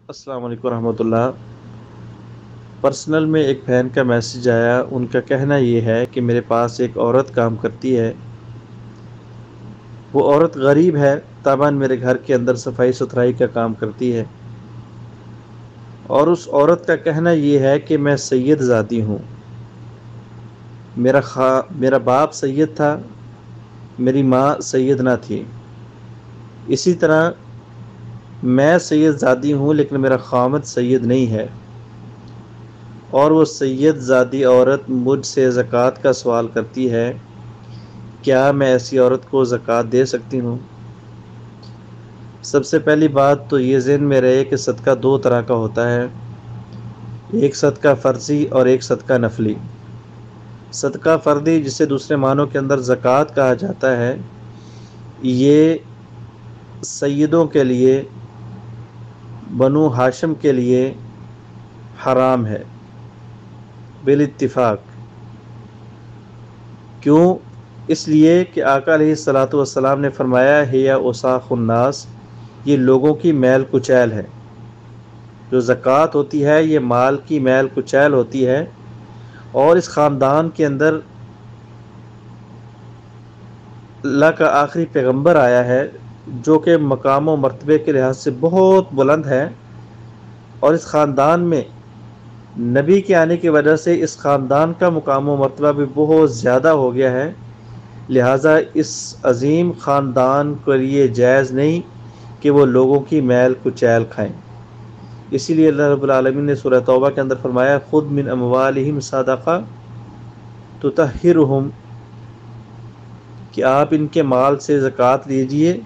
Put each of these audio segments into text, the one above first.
السلام علیکم ورحمۃ اللہ۔ پرسنل میں ایک بہن کا میسج آیا، ان کا کہنا یہ ہے کہ میرے پاس ایک عورت کام کرتی ہے، وہ عورت غریب ہے، تاباً میرے گھر کے اندر صفائی ستھرائی کا کام کرتی ہے، اور اس عورت کا کہنا یہ ہے کہ میں سید زادی ہوں، میرا باپ سید تھا، میری ماں سید نہ تھی، اسی طرح میں سید زادی ہوں لیکن میرا خامد سید نہیں ہے، اور وہ سید زادی عورت مجھ سے زکوٰۃ کا سوال کرتی ہے، کیا میں ایسی عورت کو زکوٰۃ دے سکتی ہوں؟ سب سے پہلی بات تو یہ ذہن میں رہے کہ صدقہ دو طرح کا ہوتا ہے، ایک صدقہ فرضی اور ایک صدقہ نفلی۔ صدقہ فردی جسے دوسرے معنوں کے اندر زکوٰۃ کہا جاتا ہے، یہ سیدوں کے لیے، بنو ہاشم کے لیے حرام ہے بالاتفاق۔ کیوں؟ اس لیے کہ آقا علیہ الصلاۃ والسلام نے فرمایا ہے یا اوساخ الناس، یہ لوگوں کی میل کچیل ہے۔ جو زکوٰۃ ہوتی ہے یہ مال کی میل کچیل ہوتی ہے، اور اس خاندان کے اندر اللہ کا آخری پیغمبر آیا ہے جو کہ مقام و مرتبے کے لحاظ سے بہت بلند ہے، اور اس خاندان میں نبی کے آنے کی وجہ سے اس خاندان کا مقام و مرتبہ بھی بہت زیادہ ہو گیا ہے، لہٰذا اس عظیم خاندان کے لیے جائز نہیں کہ وہ لوگوں کی میل کچیل کھائیں۔ اسی لیے اللہ رب العالمین نے سورہ توبہ کے اندر فرمایا، خذ من اموالہم صدقہ تطہرہم، کہ آپ ان کے مال سے زکوٰۃ لیجئے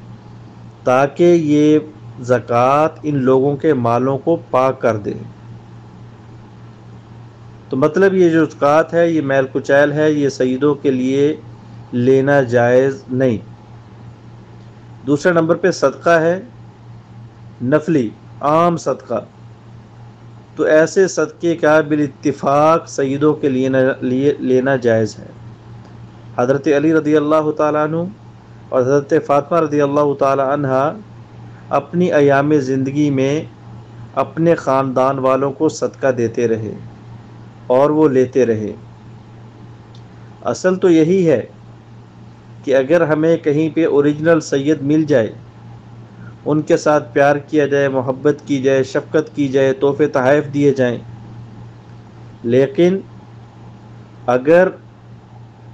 تاکہ یہ زکوٰۃ ان لوگوں کے مالوں کو پاک کر دے۔ تو مطلب یہ جو زکوٰۃ ہے یہ میل کچیل ہے، یہ سیدوں کے لیے لینا جائز نہیں۔ دوسرے نمبر پہ صدقہ ہے نفلی، عام صدقہ، تو ایسے صدقے کا بالاتفاق سیدوں کے لیے لینا جائز ہے۔ حضرت علی رضی اللہ تعالیٰ عنہ اور حضرت فاطمہ رضی اللہ تعالیٰ عنہ اپنی ایام زندگی میں اپنے خاندان والوں کو صدقہ دیتے رہے اور وہ لیتے رہے۔ اصل تو یہی ہے کہ اگر ہمیں کہیں پہ اوریجنل سید مل جائے، ان کے ساتھ پیار کیا جائے، محبت کی جائے، شفقت کی جائے، تحفے تحائف دیے جائیں، لیکن اگر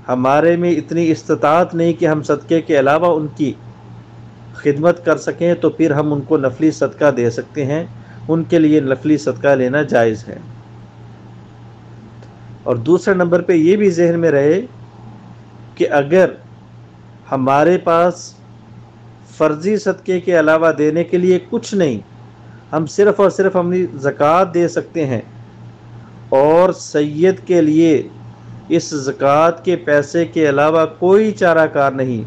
ہمارے میں اتنی استطاعت نہیں کہ ہم صدقے کے علاوہ ان کی خدمت کر سکیں، تو پھر ہم ان کو نفلی صدقہ دے سکتے ہیں، ان کے لیے نفلی صدقہ لینا جائز ہے۔ اور دوسرے نمبر پہ یہ بھی ذہن میں رہے کہ اگر ہمارے پاس فرضی صدقے کے علاوہ دینے کے لیے کچھ نہیں، ہم صرف اور صرف اپنی زکوٰۃ دے سکتے ہیں، اور سید کے لیے اس زکوٰۃ کے پیسے کے علاوہ کوئی چارہ کار نہیں،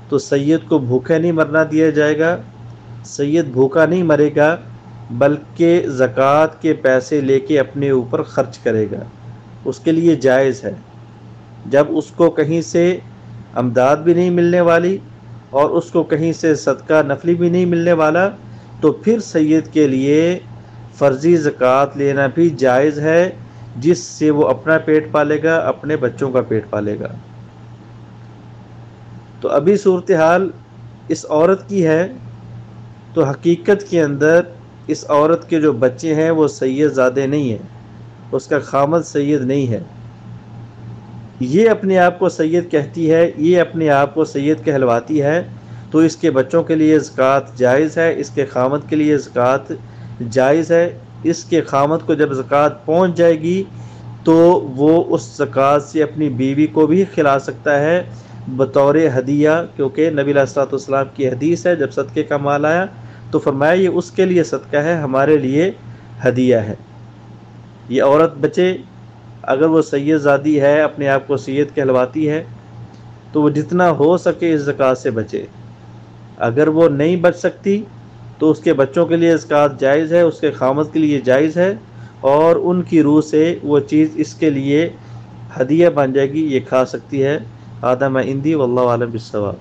تو سید کو بھوکے نہیں مرنا دیا جائے گا، سید بھوکا نہیں مرے گا، بلکہ زکوٰۃ کے پیسے لے کے اپنے اوپر خرچ کرے گا، اس کے لیے جائز ہے۔ جب اس کو کہیں سے امداد بھی نہیں ملنے والی اور اس کو کہیں سے صدقہ نفلی بھی نہیں ملنے والا، تو پھر سید کے لیے فرضی زکوٰۃ لینا بھی جائز ہے، جس سے وہ اپنا پیٹ پالے گا، اپنے بچوں کا پیٹ پالے گا۔ تو ابھی صورتحال اس عورت کی ہے، تو حقیقت کے اندر اس عورت کے جو بچے ہیں وہ سید زادے نہیں ہیں، اس کا خامد سید نہیں ہے۔ یہ اپنے آپ کو سید کہتی ہے، یہ اپنے آپ کو سید کہلواتی ہے، تو اس کے بچوں کے لیے زکوٰۃ جائز ہے، اس کے خامد کے لیے زکوٰۃ جائز ہے۔ اس کے خامد کو جب زکوٰۃ پہنچ جائے گی تو وہ اس زکوٰۃ سے اپنی بیوی کو بھی کھلا سکتا ہے بطور ہدیہ، کیونکہ نبی علیہ الصلوۃ والسلام کی حدیث ہے، جب صدقے کا مال آیا تو فرمایا یہ اس کے لیے صدقہ ہے، ہمارے لیے ہدیہ ہے۔ یہ عورت بچے، اگر وہ سید زادی ہے، اپنے آپ کو سید کہلواتی ہے، تو وہ جتنا ہو سکے اس زکوٰۃ سے بچے۔ اگر وہ نہیں بچ سکتی تو اس کے بچوں کے لیے زکوٰۃ جائز ہے، اس کے خامد کے لیے جائز ہے، اور ان کی روح سے وہ چیز اس کے لیے ہدیہ بن جائے گی، یہ کھا سکتی ہے۔ آدم عندی واللہ عالم بالصواب۔